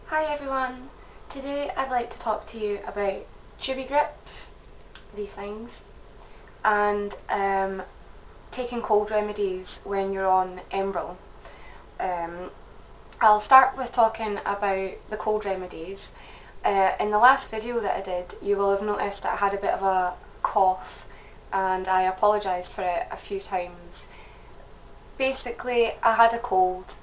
Hi everyone, today I'd like to talk to you about Tubi grips, these things, and taking cold remedies when you're on Enbrel. I'll start with talking about the cold remedies. In the last video that I did, you will have noticed that I had a bit of a cough and I apologised for it a few times. Basically, I had a cold.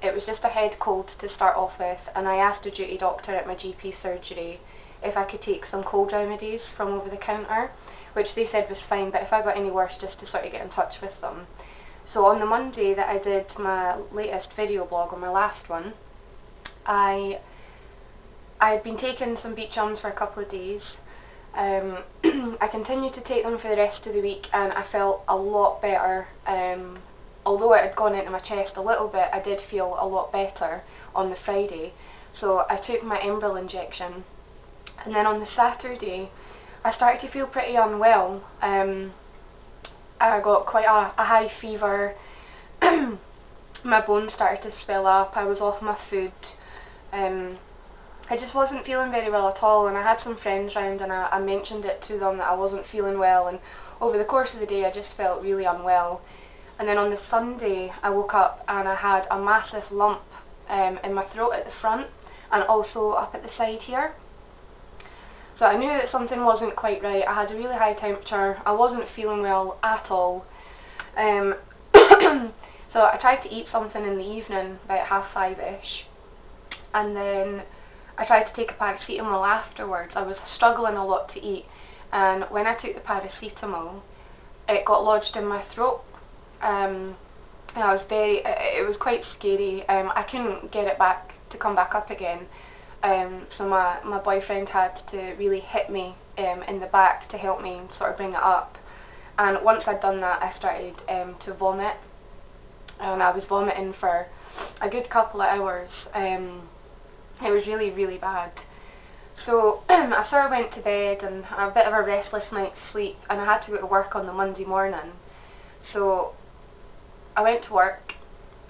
It was just a head cold to start off with, and I asked the duty doctor at my GP surgery if I could take some cold remedies from over the counter, which they said was fine, but if I got any worse, just to sort of get in touch with them. So on the Monday that I did my latest video blog, or my last one, I had been taking some beet gums for a couple of days. I continued to take them for the rest of the week and I felt a lot better. Although it had gone into my chest a little bit, I did feel a lot better on the Friday. So I took my Enbrel injection, and then on the Saturday I started to feel pretty unwell. I got quite a high fever. My bones started to swell up. I was off my food. I just wasn't feeling very well at all, and I had some friends round and I mentioned it to them that I wasn't feeling well, and over the course of the day I just felt really unwell. And then on the Sunday I woke up and I had a massive lump in my throat at the front and also up at the side here. So I knew that something wasn't quite right. I had a really high temperature, I wasn't feeling well at all. So I tried to eat something in the evening, about 5:30ish, and then I tried to take a paracetamol afterwards. I was struggling a lot to eat, and when I took the paracetamol it got lodged in my throat. It was quite scary. I couldn't get it back to come back up again. So my boyfriend had to really hit me in the back to help me sort of bring it up. And once I'd done that, I started to vomit, and I was vomiting for a good couple of hours. It was really, really bad. So I sort of went to bed and had a bit of a restless night's sleep, and I had to go to work on the Monday morning. So I went to work,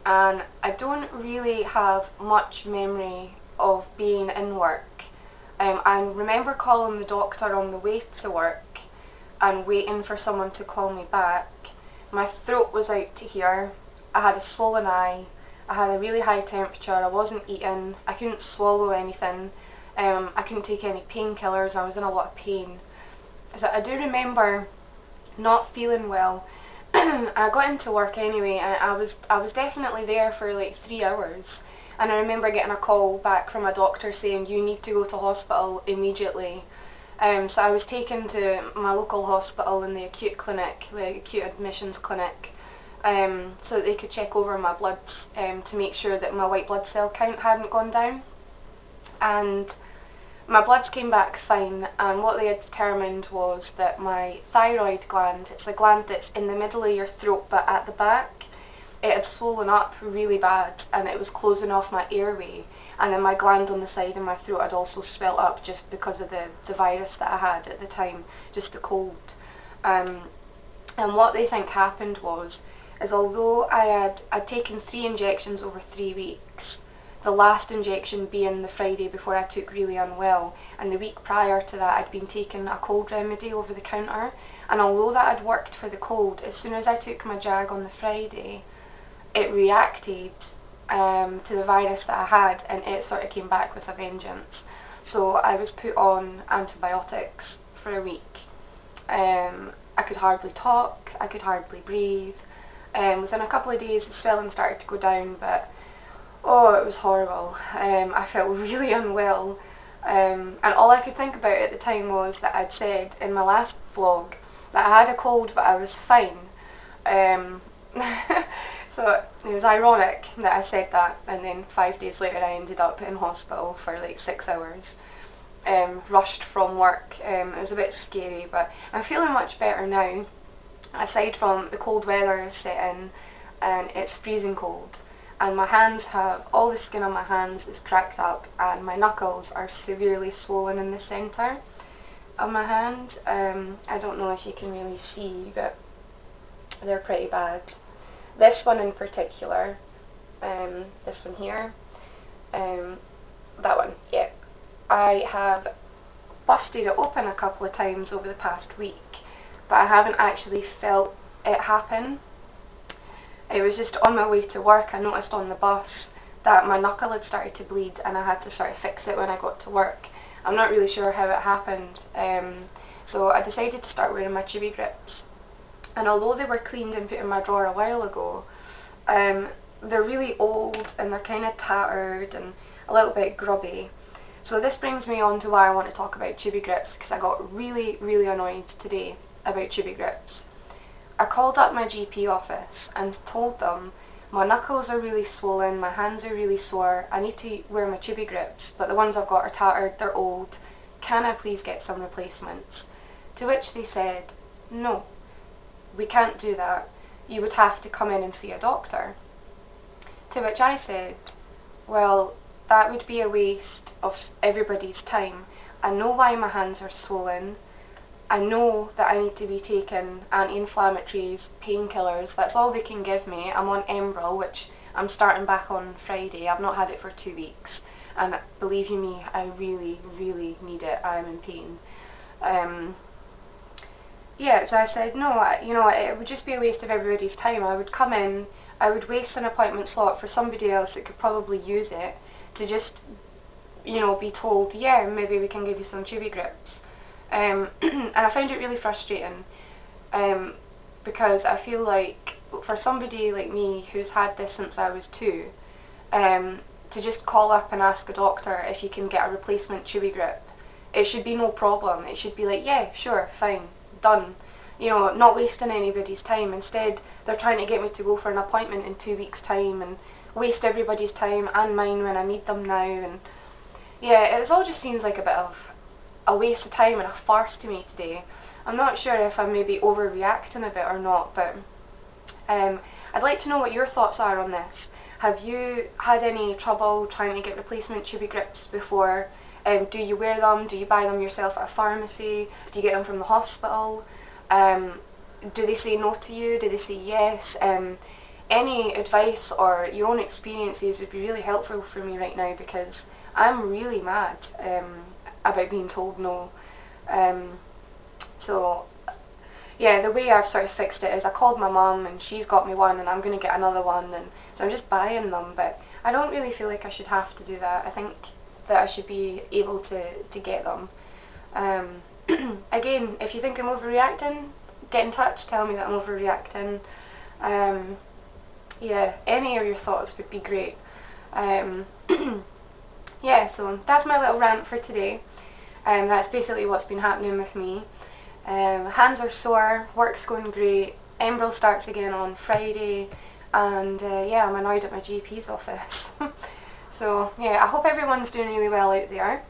and I don't really have much memory of being in work. I remember calling the doctor on the way to work and waiting for someone to call me back. My throat was out to here, I had a swollen eye, I had a really high temperature, I wasn't eating, I couldn't swallow anything, I couldn't take any painkillers, I was in a lot of pain. So I do remember not feeling well. I got into work anyway, and I was definitely there for like 3 hours, and I remember getting a call back from a doctor saying you need to go to hospital immediately. So I was taken to my local hospital in the acute clinic, the acute admissions clinic, so that they could check over my bloods to make sure that my white blood cell count hadn't gone down. And my bloods came back fine, and what they had determined was that my thyroid gland, it's a gland that's in the middle of your throat but at the back, it had swollen up really bad and it was closing off my airway, and then my gland on the side of my throat had also swelled up just because of the virus that I had at the time, just the cold. And what they think happened is although I'd taken 3 injections over 3 weeks, the last injection being the Friday before I took really unwell, and the week prior to that I'd been taking a cold remedy over the counter, and although that had worked for the cold, as soon as I took my jag on the Friday it reacted to the virus that I had, and it sort of came back with a vengeance. So I was put on antibiotics for a week. I could hardly talk, I could hardly breathe. Within a couple of days the swelling started to go down, but oh, it was horrible. I felt really unwell, and all I could think about at the time was that I'd said in my last vlog that I had a cold but I was fine. So it was ironic that I said that, and then 5 days later I ended up in hospital for like 6 hours, rushed from work. It was a bit scary, but I'm feeling much better now, aside from the cold weather is set in and it's freezing cold. And my hands all the skin on my hands is cracked up, and my knuckles are severely swollen in the centre of my hand. I don't know if you can really see, but they're pretty bad. This one in particular, this one here, that one, yeah. I have busted it open a couple of times over the past week, but I haven't actually felt it happen. It was just on my way to work, I noticed on the bus that my knuckle had started to bleed and I had to sort of fix it when I got to work. I'm not really sure how it happened, so I decided to start wearing my Tubi grips. And although they were cleaned and put in my drawer a while ago, they're really old and they're kind of tattered and a little bit grubby. So this brings me on to why I want to talk about Tubi grips, because I got really, really annoyed today about Tubi grips. I called up my GP office and told them my knuckles are really swollen, my hands are really sore, I need to wear my Tubi grips, but the ones I've got are tattered, they're old, can I please get some replacements? To which they said, no, we can't do that, you would have to come in and see a doctor. To which I said, well, that would be a waste of everybody's time. I know why my hands are swollen, I know that I need to be taking anti-inflammatories, painkillers, that's all they can give me. I'm on Enbrel, which I'm starting back on Friday. I've not had it for 2 weeks, and believe you me, I really, really need it. I'm in pain. Yeah, so I said, no, it would just be a waste of everybody's time. I would come in, I would waste an appointment slot for somebody else that could probably use it to just, be told, yeah, maybe we can give you some Tubi grips. And I found it really frustrating, because I feel like for somebody like me who's had this since I was 2, to just call up and ask a doctor if you can get a replacement Tubi grip, it should be no problem. It should be like, yeah, sure, fine, done. Not wasting anybody's time. Instead, they're trying to get me to go for an appointment in 2 weeks' time and waste everybody's time and mine when I need them now. And yeah, it all just seems like a bit of a waste of time and a farce to me today. I'm not sure if I'm maybe overreacting a bit or not, but I'd like to know what your thoughts are on this. Have you had any trouble trying to get replacement Tubi grips before? Do you wear them? Do you buy them yourself at a pharmacy? Do you get them from the hospital? Do they say no to you? Do they say yes? Any advice or your own experiences would be really helpful for me right now, because I'm really mad about being told no. So yeah, the way I've sort of fixed it is I called my mum and she's got me one and I'm going to get another one, and so I'm just buying them, but I don't really feel like I should have to do that. I think that I should be able to get them. Again, if you think I'm overreacting, get in touch, tell me that I'm overreacting. Yeah, any of your thoughts would be great. Yeah, so that's my little rant for today. That's basically what's been happening with me. Hands are sore, work's going great, Enbrel starts again on Friday, and yeah, I'm annoyed at my GP's office. So yeah, I hope everyone's doing really well out there.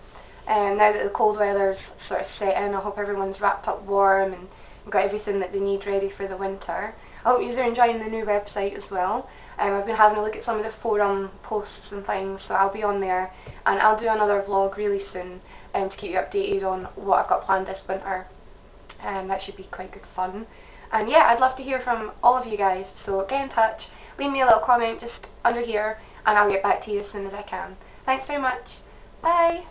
Now that the cold weather's sort of set in, I hope everyone's wrapped up warm and got everything that they need ready for the winter. I hope you're enjoying the new website as well. I've been having a look at some of the forum posts and things, so I'll be on there, and I'll do another vlog really soon to keep you updated on what I've got planned this winter. That should be quite good fun. And yeah, I'd love to hear from all of you guys, so get in touch, leave me a little comment just under here, and I'll get back to you as soon as I can. Thanks very much. Bye!